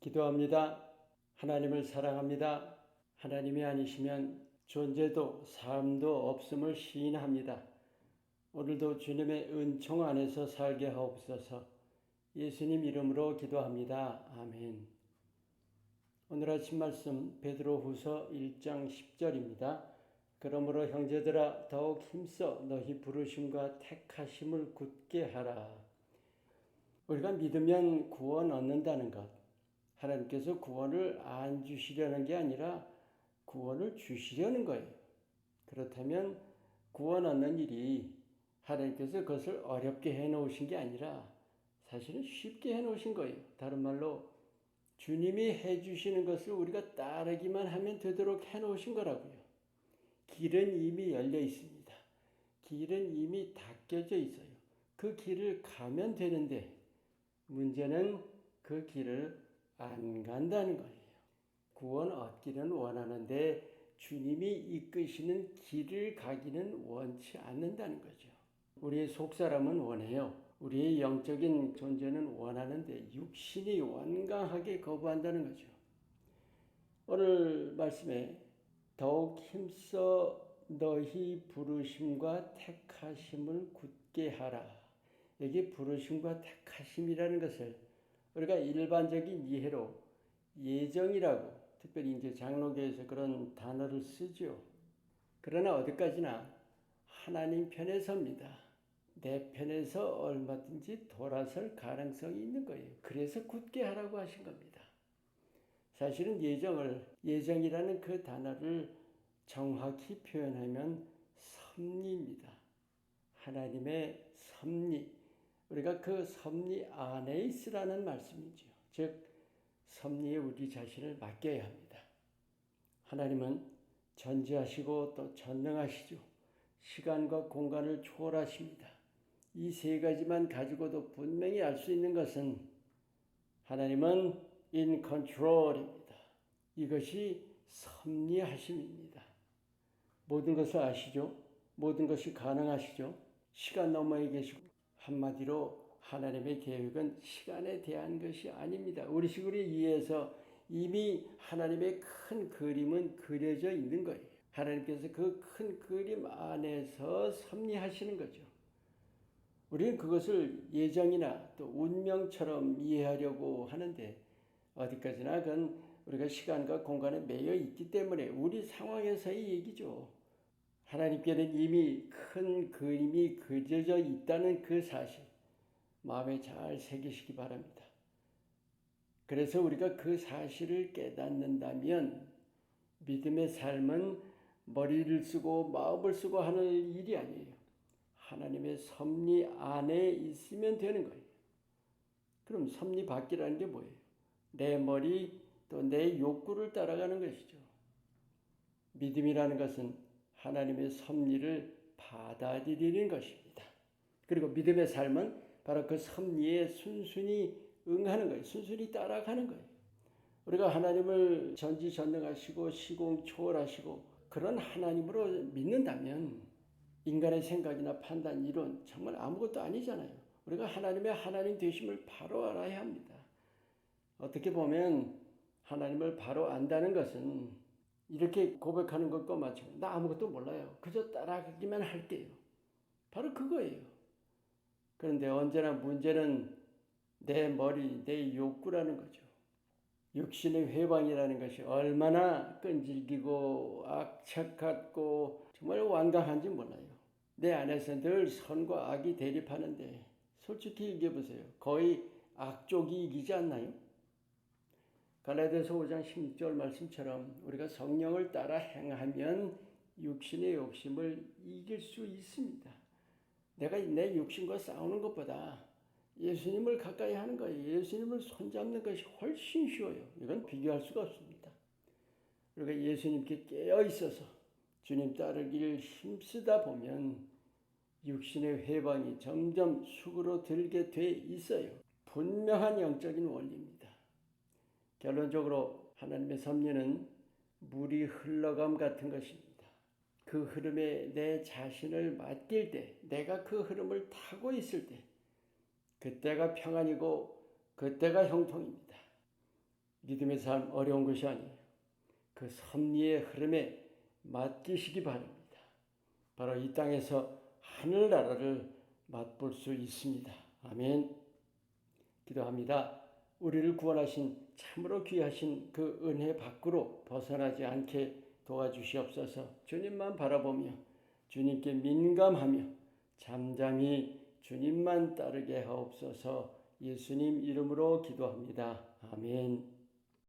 기도합니다. 하나님을 사랑합니다. 하나님이 아니시면 존재도 삶도 없음을 시인합니다. 오늘도 주님의 은총 안에서 살게 하옵소서. 예수님 이름으로 기도합니다. 아멘. 오늘 아침 말씀 베드로후서 1장 10절입니다. 그러므로 형제들아 더욱 힘써 너희 부르심과 택하심을 굳게 하라. 우리가 믿으면 구원 얻는다는 것, 하나님께서 구원을 안 주시려는 게 아니라 구원을 주시려는 거예요. 그렇다면 구원 얻는 일이 하나님께서 그것을 어렵게 해놓으신 게 아니라 사실은 쉽게 해놓으신 거예요. 다른 말로 주님이 해주시는 것을 우리가 따르기만 하면 되도록 해놓으신 거라고요. 길은 이미 열려 있습니다. 길은 이미 닦여져 있어요. 그 길을 가면 되는데 문제는 그 길을 안 간다는 거예요. 구원 얻기는 원하는데 주님이 이끄시는 길을 가기는 원치 않는다는 거죠. 우리의 속사람은 원해요. 우리의 영적인 존재는 원하는데 육신이 완강하게 거부한다는 거죠. 오늘 말씀에 더욱 힘써 너희 부르심과 택하심을 굳게 하라. 여기 부르심과 택하심이라는 것을 우리가 일반적인 이해로 예정이라고, 특별히 이제 장로교에서 그런 단어를 쓰죠. 그러나 어디까지나 하나님 편에 섭니다. 내 편에서 얼마든지 돌아설 가능성이 있는 거예요. 그래서 굳게 하라고 하신 겁니다. 사실은 예정이라는 그 단어를 정확히 표현하면 섭리입니다. 하나님의 섭리. 우리가 그 섭리 안에 있으라는 말씀이죠. 즉 섭리에 우리 자신을 맡겨야 합니다. 하나님은 전지하시고 또 전능하시죠. 시간과 공간을 초월하십니다. 이 세 가지만 가지고도 분명히 알 수 있는 것은 하나님은 in control입니다. 이것이 섭리하심입니다. 모든 것을 아시죠? 모든 것이 가능하시죠? 시간 너머에 계시고, 한마디로 하나님의 계획은 시간에 대한 것이 아닙니다. 우리 식으로 이해해서 이미 하나님의 큰 그림은 그려져 있는 거예요. 하나님께서 그 큰 그림 안에서 섭리하시는 거죠. 우리는 그것을 예정이나 또 운명처럼 이해하려고 하는데 어디까지나 그건 우리가 시간과 공간에 매여 있기 때문에 우리 상황에서의 얘기죠. 하나님께는 이미 큰 그림이 그려져 있다는 그 사실 마음에 잘 새기시기 바랍니다. 그래서 우리가 그 사실을 깨닫는다면 믿음의 삶은 머리를 쓰고 마음을 쓰고 하는 일이 아니에요. 하나님의 섭리 안에 있으면 되는 거예요. 그럼 섭리 밖이라는 게 뭐예요? 내 머리 또 내 욕구를 따라가는 것이죠. 믿음이라는 것은 하나님의 섭리를 받아들이는 것입니다. 그리고 믿음의 삶은 바로 그 섭리에 순순히 응하는 거예요. 순순히 따라가는 거예요. 우리가 하나님을 전지전능하시고 시공초월하시고 그런 하나님으로 믿는다면 인간의 생각이나 판단, 이론 정말 아무것도 아니잖아요. 우리가 하나님의 하나님 되심을 바로 알아야 합니다. 어떻게 보면 하나님을 바로 안다는 것은 이렇게 고백하는 것과 마찬가지로 나 아무것도 몰라요. 그저 따라가기만 할게요. 바로 그거예요. 그런데 언제나 문제는 내 머리, 내 욕구라는 거죠. 육신의 회방이라는 것이 얼마나 끈질기고 악착같고 정말 완강한지 몰라요. 내 안에서 늘 선과 악이 대립하는데 솔직히 얘기해보세요. 거의 악쪽이 이기지 않나요? 갈라디아서 5장 16절 말씀처럼 우리가 성령을 따라 행하면 육신의 욕심을 이길 수 있습니다. 내가 내 육신과 싸우는 것보다 예수님을 가까이 하는 거예요. 예수님을 손잡는 것이 훨씬 쉬워요. 이건 비교할 수가 없습니다. 우리가 예수님께 깨어 있어서 주님 따르기를 힘쓰다 보면 육신의 회방이 점점 수그러들게 돼 있어요. 분명한 영적인 원리입니다. 결론적으로 하나님의 섭리는 물이 흘러감 같은 것입니다. 그 흐름에 내 자신을 맡길 때, 내가 그 흐름을 타고 있을 때, 그때가 평안이고 그때가 형통입니다. 믿음의 삶 어려운 것이 아니에요. 그 섭리의 흐름에 맡기시기 바랍니다. 바로 이 땅에서 하늘나라를 맛볼 수 있습니다. 아멘. 기도합니다. 우리를 구원하신 참으로 귀하신 그 은혜 밖으로 벗어나지 않게 도와주시옵소서. 주님만 바라보며 주님께 민감하며 잠잠히 주님만 따르게 하옵소서. 예수님 이름으로 기도합니다. 아멘.